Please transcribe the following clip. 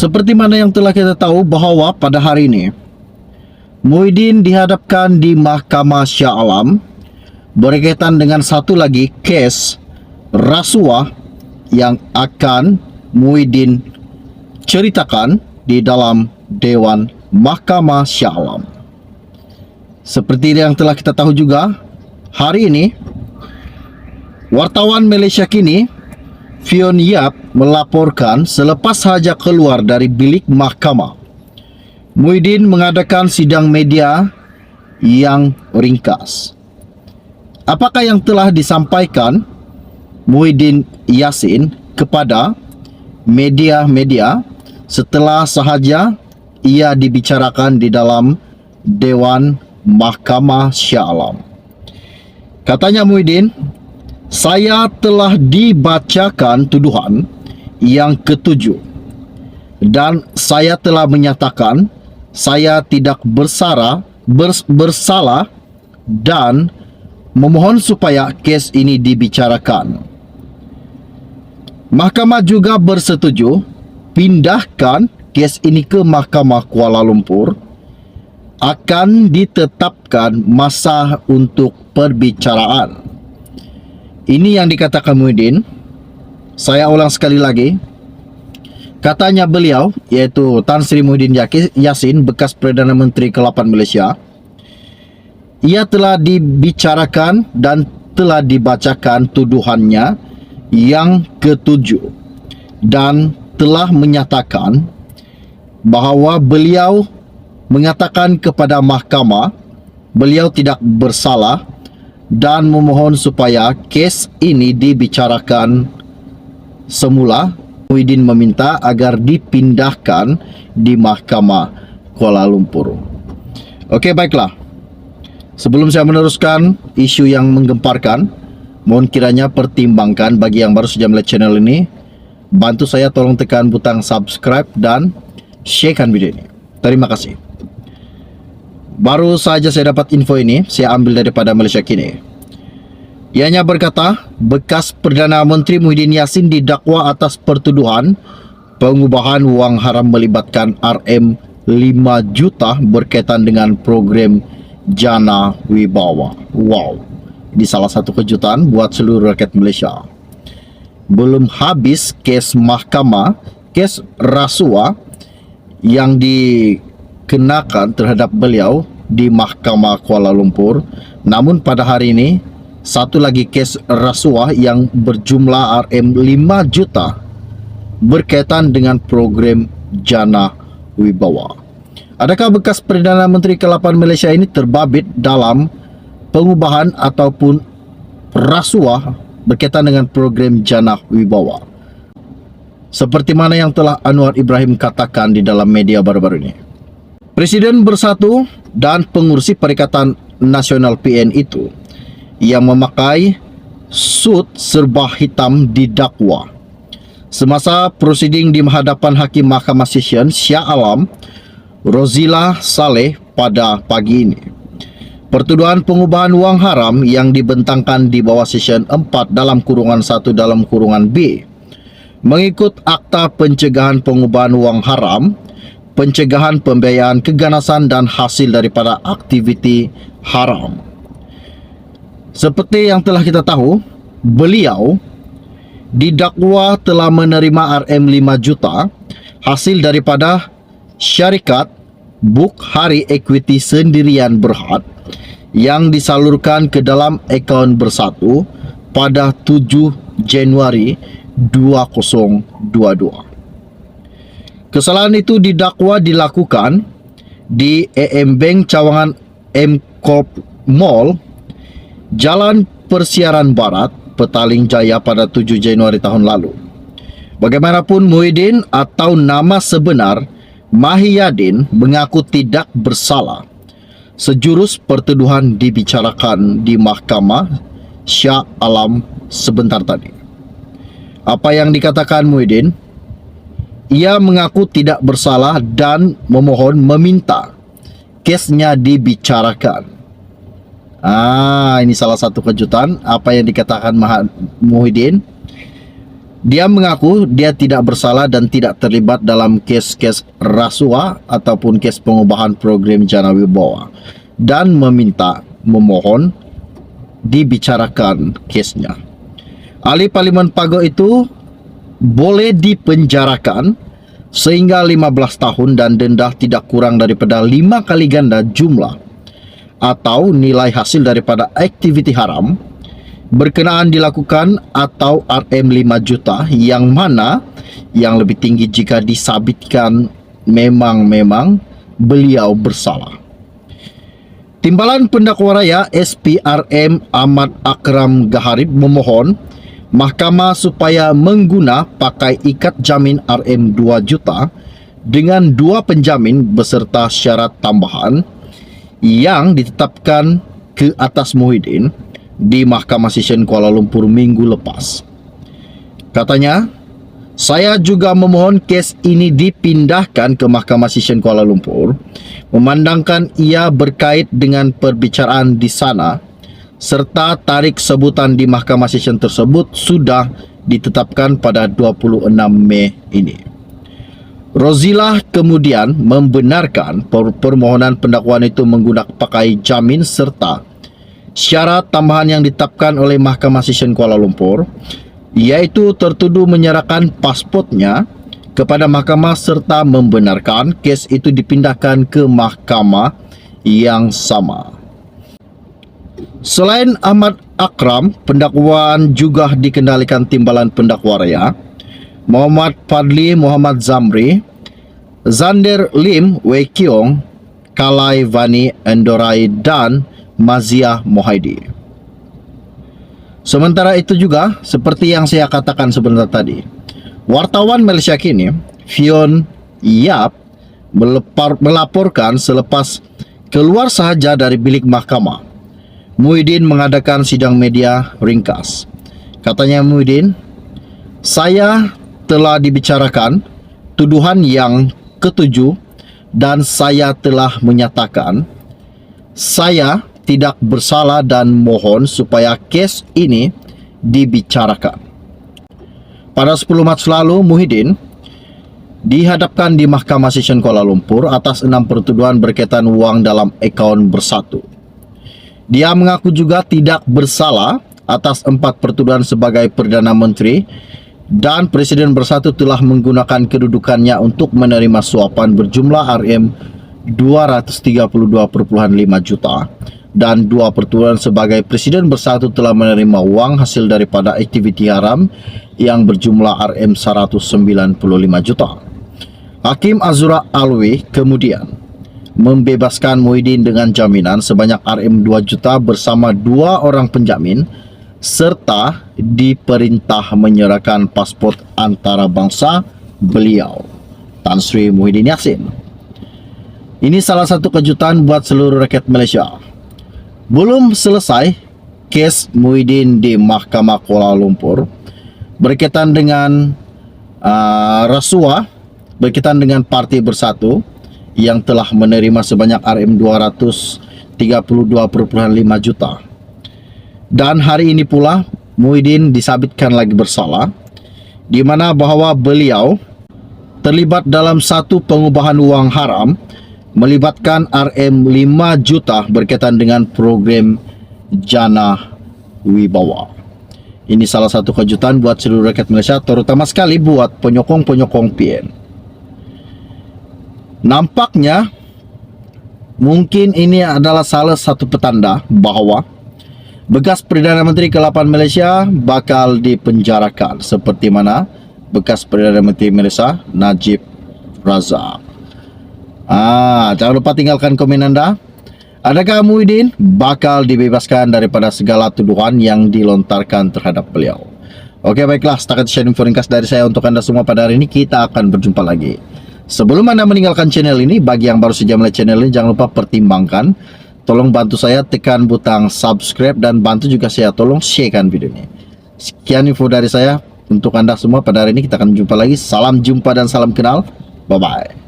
Seperti mana yang telah kita tahu bahawa pada hari ini Muhyiddin dihadapkan di Mahkamah Shah Alam berkaitan dengan satu lagi kes rasuah yang akan Muhyiddin ceritakan di dalam Dewan Mahkamah Shah Alam. Seperti yang telah kita tahu juga, hari ini wartawan Malaysia Kini Fion Yap melaporkan selepas sahaja keluar dari bilik mahkamah, Muhyiddin mengadakan sidang media yang ringkas. Apakah yang telah disampaikan Muhyiddin Yassin kepada media-media setelah sahaja ia dibicarakan di dalam Dewan Mahkamah Shah Alam? Katanya Muhyiddin, saya telah dibacakan tuduhan yang ketujuh dan saya telah menyatakan saya tidak bersalah dan memohon supaya kes ini dibicarakan. Mahkamah juga bersetuju pindahkan kes ini ke Mahkamah Kuala Lumpur. Akan ditetapkan masa untuk perbicaraan. Ini yang dikatakan Muhyiddin. Saya ulang sekali lagi. Katanya beliau, iaitu Tan Sri Muhyiddin Yassin, bekas Perdana Menteri ke-8 Malaysia, ia telah dibicarakan dan telah dibacakan tuduhannya yang ketujuh dan telah menyatakan bahawa beliau mengatakan kepada mahkamah beliau tidak bersalah dan memohon supaya kes ini dibicarakan semula. Muhyiddin meminta agar dipindahkan di Mahkamah Kuala Lumpur. Okey, baiklah. Sebelum saya meneruskan isu yang menggemparkan, mohon kiranya pertimbangkan bagi yang baru saja melihat channel ini, bantu saya tolong tekan butang subscribe dan sharekan video ini. Terima kasih. Baru saja saya dapat info ini, saya ambil daripada Malaysia Kini. Ianya berkata, bekas Perdana Menteri Muhyiddin Yassin didakwa atas pertuduhan pengubahan wang haram melibatkan RM5 juta berkaitan dengan program Jana Wibawa. Wow, ini salah satu kejutan buat seluruh rakyat Malaysia. Belum habis kes mahkamah, kes rasuah yang dikenakan terhadap beliau di Mahkamah Kuala Lumpur. Namun pada hari ini satu lagi kes rasuah yang berjumlah RM5 juta berkaitan dengan program Jana Wibawa. Adakah bekas Perdana Menteri ke-8 Malaysia ini terbabit dalam pengubahan ataupun rasuah berkaitan dengan program Jana Wibawa? Seperti mana yang telah Anwar Ibrahim katakan di dalam media baru-baru ini. Presiden Bersatu dan pengurusi Perikatan Nasional PN itu yang memakai sut serba hitam didakwa semasa prosiding di hadapan Hakim Mahkamah Session Shah Alam Rozila Saleh pada pagi ini. Pertuduhan pengubahan wang haram yang dibentangkan di bawah Session 4 dalam kurungan 1 dalam kurungan B mengikut Akta Pencegahan Pengubahan Wang Haram, pencegahan pembiayaan keganasan dan hasil daripada aktiviti haram. Seperti yang telah kita tahu, beliau didakwa telah menerima RM5 juta hasil daripada syarikat Bukhari Equity Sendirian Berhad yang disalurkan ke dalam akaun Bersatu pada 7 Januari 2022. Kesalahan itu didakwa dilakukan di AM Bank Cawangan M Corp Mall, Jalan Persiaran Barat, Petaling Jaya pada 7 Januari tahun lalu. Bagaimanapun, Muhyiddin atau nama sebenar Mahiyadin mengaku tidak bersalah. Sejurus pertuduhan dibicarakan di Mahkamah Shah Alam sebentar tadi. Apa yang dikatakan Muhyiddin? Ia mengaku tidak bersalah dan meminta kesnya dibicarakan. Ini salah satu kejutan apa yang dikatakan Muhyiddin. Dia mengaku dia tidak bersalah dan tidak terlibat dalam kes-kes rasuah ataupun kes pengubahan program Jana Wibawa dan memohon dibicarakan kesnya. Ahli Parlimen Pago itu boleh dipenjarakan sehingga 15 tahun dan denda tidak kurang daripada 5 kali ganda jumlah atau nilai hasil daripada aktiviti haram berkenaan dilakukan atau RM 5 juta, yang mana yang lebih tinggi jika disabitkan memang beliau bersalah. Timbalan Pendakwa Raya SPRM Ahmad Akram Gaharib memohon mahkamah supaya mengguna pakai ikat jamin RM 2 juta dengan 2 penjamin beserta syarat tambahan yang ditetapkan ke atas Muhyiddin di Mahkamah Session Kuala Lumpur minggu lepas. Katanya, saya juga memohon kes ini dipindahkan ke Mahkamah Session Kuala Lumpur memandangkan ia berkait dengan perbicaraan di sana serta tarikh sebutan di Mahkamah Session tersebut sudah ditetapkan pada 26 Mei ini. Rozilah kemudian membenarkan permohonan pendakwaan itu menggunakan pakai jamin serta syarat tambahan yang ditetapkan oleh Mahkamah Session Kuala Lumpur, iaitu tertuduh menyerahkan pasportnya kepada mahkamah serta membenarkan kes itu dipindahkan ke mahkamah yang sama. Selain Ahmad Akram, pendakwaan juga dikendalikan Timbalan Pendakwa Raya Muhammad Fadli Muhammad Zamri, Zander Lim Wei Kiong, Kalai Vani Endorai dan Maziah Mohaidi. Sementara itu juga, seperti yang saya katakan sebentar tadi, wartawan Malaysia Kini, Fion Yap, melaporkan selepas keluar sahaja dari bilik mahkamah, Muhyiddin mengadakan sidang media ringkas. Katanya Muhyiddin, saya telah dibicarakan tuduhan yang ketujuh dan saya telah menyatakan saya tidak bersalah dan mohon supaya kes ini dibicarakan. Pada 10 Mac lalu, Muhyiddin dihadapkan di Mahkamah Session Kuala Lumpur atas 6 pertuduhan berkaitan wang dalam akaun bersatu. Dia mengaku juga tidak bersalah atas 4 pertuduhan sebagai Perdana Menteri dan Presiden Bersatu telah menggunakan kedudukannya untuk menerima suapan berjumlah RM 232,5 juta dan 2 pertuduhan sebagai Presiden Bersatu telah menerima wang hasil daripada aktiviti haram yang berjumlah RM 195 juta. Hakim Azura Alwi kemudian membebaskan Muhyiddin dengan jaminan sebanyak RM 2 juta bersama 2 orang penjamin serta diperintah menyerahkan pasport antarabangsa beliau, Tan Sri Muhyiddin Yassin. Ini salah satu kejutan buat seluruh rakyat Malaysia. Belum selesai kes Muhyiddin di Mahkamah Kuala Lumpur berkaitan dengan rasuah berkaitan dengan Parti Bersatu yang telah menerima sebanyak RM 232,5 juta. Dan hari ini pula Muhyiddin disabitkan lagi bersalah, di mana bahwa beliau terlibat dalam satu pengubahan wang haram melibatkan RM 5 juta berkaitan dengan program Jana Wibawa. Ini salah satu kejutan buat seluruh rakyat Malaysia, terutama sekali buat penyokong-penyokong PN. Nampaknya mungkin ini adalah salah satu petanda bahawa bekas Perdana Menteri ke-8 Malaysia bakal dipenjarakan seperti mana bekas Perdana Menteri Malaysia Najib Razak. Jangan lupa tinggalkan komen anda. Adakah Muhyiddin bakal dibebaskan daripada segala tuduhan yang dilontarkan terhadap beliau? Oke, baiklah, setakat share info ringkas dari saya untuk anda semua pada hari ini. Kita akan berjumpa lagi. Sebelum anda meninggalkan channel ini, bagi yang baru saja melihat channel ini, jangan lupa pertimbangkan, tolong bantu saya tekan butang subscribe dan bantu juga saya tolong sharekan video ini. Sekian info dari saya untuk anda semua pada hari ini. Kita akan jumpa lagi. Salam jumpa dan salam kenal. Bye bye.